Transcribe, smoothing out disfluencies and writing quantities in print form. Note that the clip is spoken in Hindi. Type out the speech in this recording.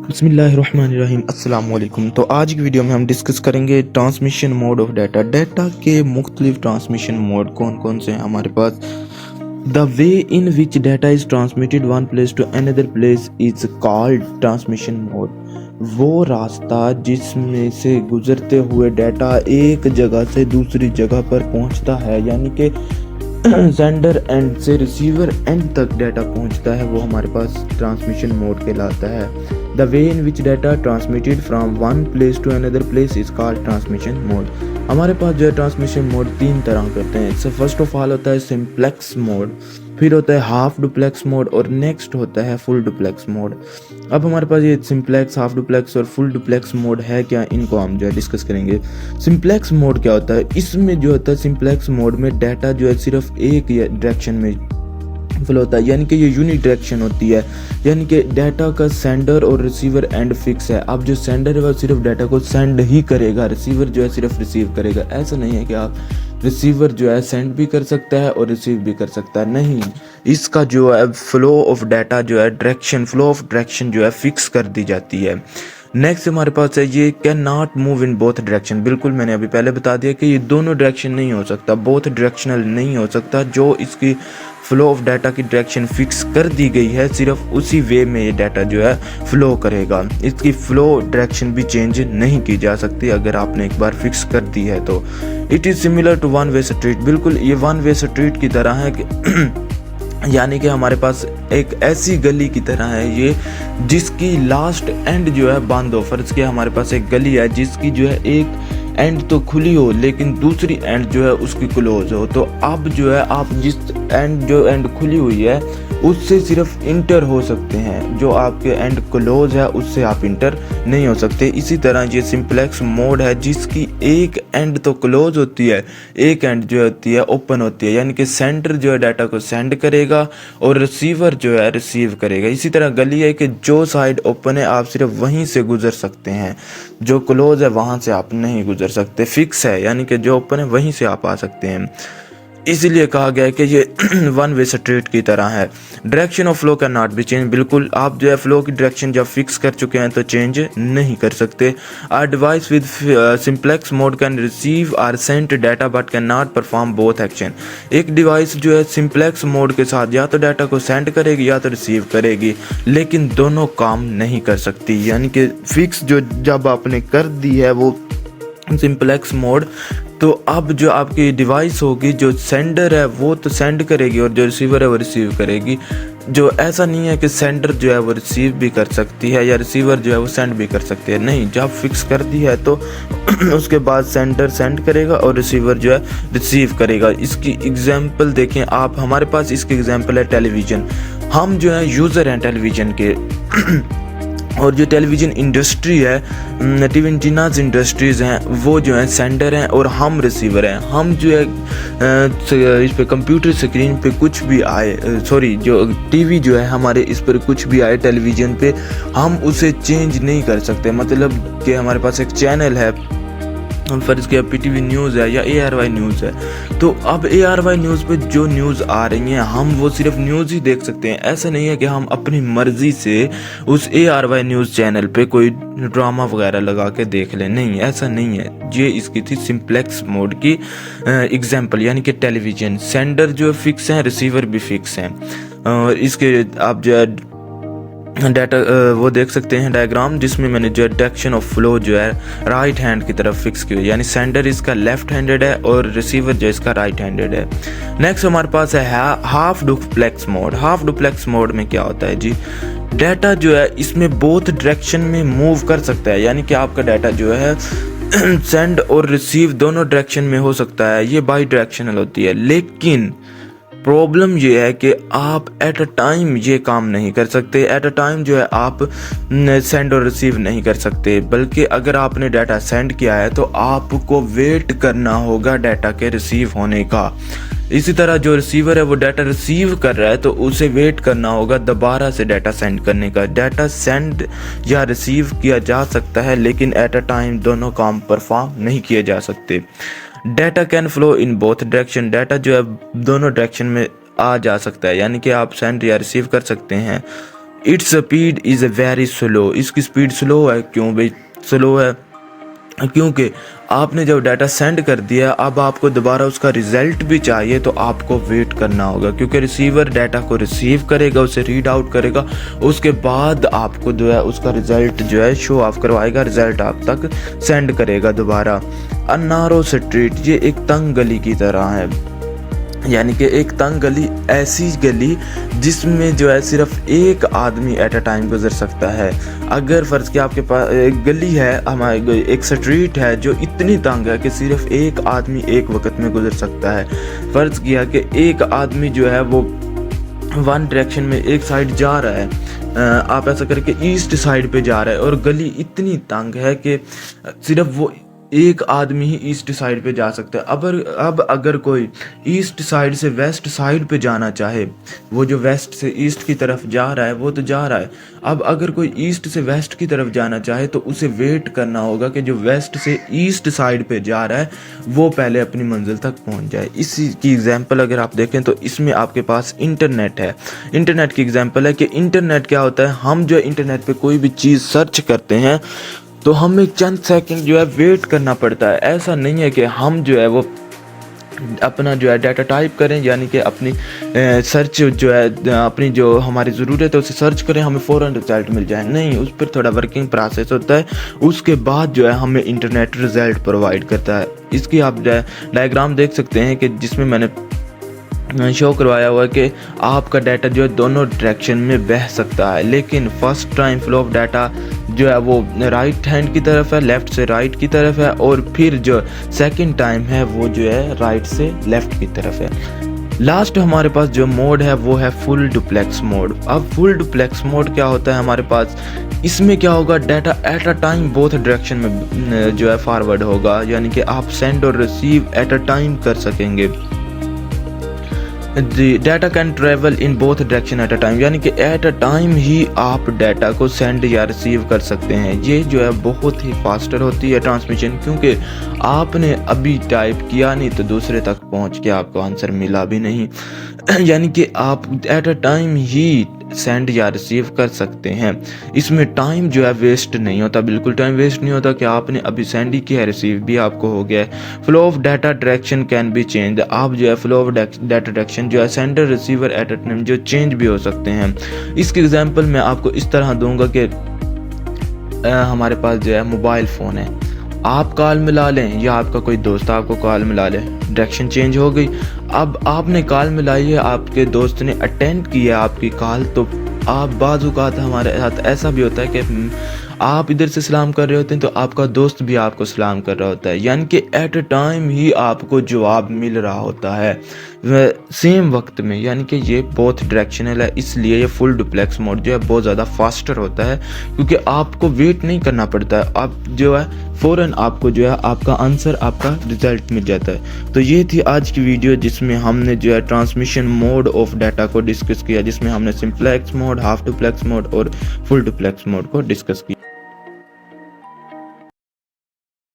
बिस्मिल्लाहिर्रहमानिर्रहीम अस्सलाम वालेकुम। तो आज की वीडियो में हम डिस्कस करेंगे transmission mode of data. Data के मुख्तलिफ ट्रांसमिशन मोड कौन कौन से हैं हमारे पास। The way in which data is transmitted one place to another place is called transmission mode. वो रास्ता जिसमें से गुजरते हुए डाटा एक जगह से दूसरी जगह पर पहुंचता है, यानी कि सेंडर एंड से रिसीवर एंड तक डाटा पहुंचता है, वो हमारे पास ट्रांसमिशन मोड कहलाता है। The way in which data transmitted from one place to another place is called transmission mode. हमारे पास जो है ट्रांसमिशन मोड तीन तरह करते हैं। इससे फर्स्ट ऑफ ऑल होता है सिंप्लेक्स मोड, फिर होता है हाफ डुप्लेक्स मोड और नेक्स्ट होता है फुल डुप्लेक्स मोड। अब हमारे पास ये सिंप्लेक्स, हाफ डुप्लेक्स और फुल डुप्लेक्स मोड है क्या, इनको हम जो है डिस्कस करेंगे। सिंप्लेक्स मोड क्या होता है, इसमें जो होता है सिंप्लेक्स मोड में डाटा जो है सिर्फ एक डायरेक्शन में फ्लो होता है, यानी कि ये यूनिक डायरेक्शन होती है, यानी कि डाटा का सेंडर और रिसीवर एंड फिक्स है। अब जो सेंडर है वो सिर्फ डाटा को सेंड ही करेगा, रिसीवर जो है सिर्फ रिसीव करेगा। ऐसा नहीं है कि आप रिसीवर जो है सेंड भी कर सकता है और रिसीव भी कर सकता है, नहीं। इसका जो है फ्लो ऑफ डाटा जो है डायरेक्शन, फ्लो ऑफ डायरेक्शन जो है फिक्स कर दी जाती है। नेक्स्ट हमारे पास है ये can not move in both direction. बिल्कुल मैंने अभी पहले बता दिया कि ये दोनों डायरेक्शन नहीं हो सकता, बोथ डायरेक्शनल नहीं हो सकता। जो इसकी फ्लो ऑफ डाटा की डायरेक्शन फिक्स कर दी गई है, सिर्फ उसी वे में ये डाटा जो है फ्लो करेगा। इसकी फ्लो डायरेक्शन भी चेंज नहीं की जा सकती अगर आपने एक बार फिक्स कर दी है तो। It is similar to one way street. बिल्कुल ये वन वे स्ट्रीट की तरह है कि यानी कि हमारे पास एक ऐसी गली की तरह है ये जिसकी लास्ट एंड जो है बंद हो। फर्ज किया हमारे पास एक गली है जिसकी जो है एक एंड तो खुली हो लेकिन दूसरी एंड जो है उसकी क्लोज हो। तो अब जो है आप जिस एंड खुली हुई है उससे सिर्फ इंटर हो सकते हैं, जो आपके एंड क्लोज है उससे आप इंटर नहीं हो सकते। इसी तरह ये सिंप्लेक्स मोड है जिसकी एक एंड तो क्लोज होती है, एक एंड जो होती है ओपन होती है, यानी कि सेंडर जो है डाटा को सेंड करेगा और रिसीवर जो है रिसीव करेगा। इसी तरह गली है कि जो साइड ओपन है आप सिर्फ वहीं से गुजर सकते हैं, जो क्लोज है वहां से आप नहीं गुजर सकते। फिक्स है यानी कि जो ओपन है वहीं से आप आ सकते हैं, इसीलिए कहा गया है कि ये वन वे स्ट्रीट की तरह है। Direction of flow can not be change. बिल्कुल आप जो है फ्लो की डायरेक्शन जब फिक्स कर चुके हैं तो चेंज नहीं कर सकते। Our device with simplex mode can receive or send data but can not perform both action. एक डिवाइस जो है सिंप्लेक्स मोड के साथ या तो डाटा को सेंड करेगी या तो रिसीव करेगी, लेकिन दोनों काम नहीं कर सकती। यानी कि फिक्स जो जब आपने कर दी है वो सिंप्लेक्स मोड, तो अब जो आपकी डिवाइस होगी, जो सेंडर है वो तो सेंड करेगी और जो रिसीवर है वो रिसीव करेगी। जो ऐसा नहीं है कि सेंडर जो है वो रिसीव भी कर सकती है या रिसीवर जो है वो सेंड भी कर सकती है, नहीं। जब फिक्स कर दी है तो उसके बाद सेंडर सेंड करेगा और रिसीवर जो है रिसीव करेगा। इसकी एग्जांपल देखें आप, हमारे पास इसकी एग्जांपल है टेलीविज़न। हम जो है यूज़र हैं टेलीविज़न के और जो टेलीविज़न इंडस्ट्री है, टीवी एंटीनाज इंडस्ट्रीज़ हैं, वो जो है सेंडर हैं और हम रिसीवर हैं। हम जो है इस पे कंप्यूटर स्क्रीन पे कुछ भी आए, जो टीवी जो है हमारे इस पर कुछ भी आए टेलीविज़न पे, हम उसे चेंज नहीं कर सकते। मतलब कि हमारे पास एक चैनल है, हम फर्ज किया PTV न्यूज़ है या ARY न्यूज़ है, तो अब ARY न्यूज़ पे जो न्यूज़ आ रही हैं हम वो सिर्फ न्यूज़ ही देख सकते हैं। ऐसा नहीं है कि हम अपनी मर्ज़ी से उस ARY न्यूज़ चैनल पे कोई ड्रामा वगैरह लगा के देख लें, नहीं, ऐसा नहीं है। ये इसकी थी सिंप्लेक्स मोड की एग्जांपल, यानी कि टेलीविज़न सेंडर जो फिक्स हैं, रिसीवर भी फिक्स हैं। और इसके आप जो है डाटा वो देख सकते हैं डायग्राम, जिसमें मैंने जो डायरेक्शन ऑफ फ्लो जो है राइट हैंड की तरफ फिक्स की हुई, यानी सेंडर इसका लेफ्ट हैंडेड है और रिसीवर जो इसका राइट हैंडेड है। नेक्स्ट हमारे पास है half duplex mode. Half duplex mode में क्या होता है जी, डाटा जो है इसमें बोथ डायरेक्शन में मूव कर सकता है, यानी कि आपका डाटा जो है सेंड और रिसीव दोनों डायरेक्शन में हो सकता है। ये बाई डायरेक्शनल होती है, लेकिन प्रॉब्लम ये है कि आप एट अ टाइम ये काम नहीं कर सकते। एट अ टाइम जो है आप सेंड और रिसीव नहीं कर सकते, बल्कि अगर आपने डाटा सेंड किया है तो आपको वेट करना होगा डाटा के रिसीव होने का। इसी तरह जो रिसीवर है वो डाटा रिसीव कर रहा है तो उसे वेट करना होगा दोबारा से डाटा सेंड करने का। डाटा सेंड या रिसीव किया जा सकता है, लेकिन एट अ टाइम दोनों काम परफॉर्म नहीं किए जा सकते। Data can flow in both direction. Data जो है दोनों डायरेक्शन में आ जा सकता है, यानी कि आप सेंड या रिसीव कर सकते हैं its speed is very slow, इसकी स्पीड स्लो है। क्यों भाई स्लो है? क्योंकि आपने जब डाटा सेंड कर दिया, अब आपको दोबारा उसका रिज़ल्ट भी चाहिए तो आपको वेट करना होगा, क्योंकि रिसीवर डाटा को रिसीव करेगा, उसे रीड आउट करेगा, उसके बाद आपको जो है उसका रिज़ल्ट जो है शो ऑफ करवाएगा, रिज़ल्ट आप तक सेंड करेगा दोबारा। अ नारो स्ट्रीट, ये एक तंग गली की तरह है, यानी कि एक तंग गली, ऐसी गली जिसमें जो है सिर्फ एक आदमी एट अ टाइम गुजर सकता है। अगर फ़र्ज़ कि आपके पास एक गली है, हमारे एक स्ट्रीट है जो इतनी तंग है कि सिर्फ एक आदमी एक वक्त में गुजर सकता है। फ़र्ज़ किया कि एक आदमी जो है वो वन डायरेक्शन में एक साइड जा रहा है, आप ऐसा करके ईस्ट साइड पे जा रहा है, और गली इतनी तंग है कि सिर्फ वो एक आदमी ही ईस्ट साइड पे जा सकता है। अब अगर कोई ईस्ट साइड से वेस्ट साइड पे जाना चाहे, वो जो वेस्ट से ईस्ट की तरफ जा रहा है वो तो जा रहा है, अब अगर कोई ईस्ट से वेस्ट की तरफ जाना चाहे तो उसे वेट करना होगा कि जो वेस्ट से ईस्ट साइड पे जा रहा है वो पहले अपनी मंजिल तक पहुंच जाए। इसी की एग्जांपल अगर आप देखें तो इसमें आपके पास इंटरनेट है। इंटरनेट की एग्जांपल है कि इंटरनेट क्या होता है, हम जो इंटरनेट पे कोई भी चीज़ सर्च करते हैं तो हमें चंद सेकंड जो है वेट करना पड़ता है। ऐसा नहीं है कि हम जो है वो अपना जो है डाटा टाइप करें, यानी कि अपनी सर्च जो है अपनी जो हमारी ज़रूरत है उसे सर्च करें, हमें फ़ौरन रिज़ल्ट मिल जाए। नहीं, उस पर थोड़ा वर्किंग प्रोसेस होता है, उसके बाद जो है हमें इंटरनेट रिज़ल्ट प्रोवाइड करता है। इसकी आप डायग्राम देख सकते हैं कि जिसमें मैंने शो करवाया हुआ है कि आपका डाटा जो है दोनों डायरेक्शन में बह सकता है, लेकिन first time flow of data जो है वो राइट हैंड की तरफ है, लेफ़्ट से राइट की तरफ है, और फिर जो सेकंड टाइम है वो जो है राइट से लेफ़्ट की तरफ है। लास्ट हमारे पास जो मोड है वो है फुल डुप्लेक्स मोड। अब फुल डुप्लेक्स मोड क्या होता है हमारे पास, इसमें क्या होगा, data at a time both direction में जो है फॉरवर्ड होगा, यानी कि आप सेंड और रिसीव एट अ टाइम कर सकेंगे। Data can travel in both direction at a time, यानी कि एट अ टाइम ही आप डाटा को सेंड या रिसीव कर सकते हैं। ये जो है बहुत ही फास्टर होती है ट्रांसमिशन, क्योंकि आपने अभी टाइप किया नहीं तो दूसरे तक पहुंच के आपको आंसर मिला भी नहीं यानी कि आप at a time he send या रिसीव कर सकते हैं। इसमें टाइम जो है वेस्ट नहीं होता, बिल्कुल टाइम वेस्ट नहीं होता कि आपने अभी सेंड ही किया है, रिसीव भी आपको हो गया है। Flow of data direction can be change, आप जो है फ्लो ऑफ डाटा डायरेक्शन जो है sender receiver at a time जो चेंज भी हो सकते हैं। इसकी एग्जांपल मैं आपको इस तरह दूंगा कि हमारे पास जो है मोबाइल फ़ोन है, आप कॉल मिला लें या आपका कोई दोस्त आपको कॉल मिला ले, डायरेक्शन चेंज हो गई। अब आपने कॉल मिलाई है, आपके दोस्त ने अटेंड किया आपकी कॉल, तो आप बाज़-औक़ात हमारे साथ ऐसा भी होता है कि आप इधर से सलाम कर रहे होते हैं तो आपका दोस्त भी आपको सलाम कर रहा होता है, यानी कि एट अ टाइम ही आपको जवाब मिल रहा होता है सेम वक्त में, यानी कि ये बहुत डायरेक्शनल है। इसलिए ये फुल डुप्लेक्स मोड जो है बहुत ज़्यादा फास्टर होता है, क्योंकि आपको वेट नहीं करना पड़ता है, आप जो है फ़ौरन आपको जो है आपका आंसर, आपका रिज़ल्ट मिल जाता है। तो ये थी आज की वीडियो जिसमें हमने जो है ट्रांसमिशन मोड ऑफ डाटा को डिस्कस किया, जिसमें हमने simplex mode, half duplex mode और फुल डुप्लेक्स मोड को डिस्कस किया।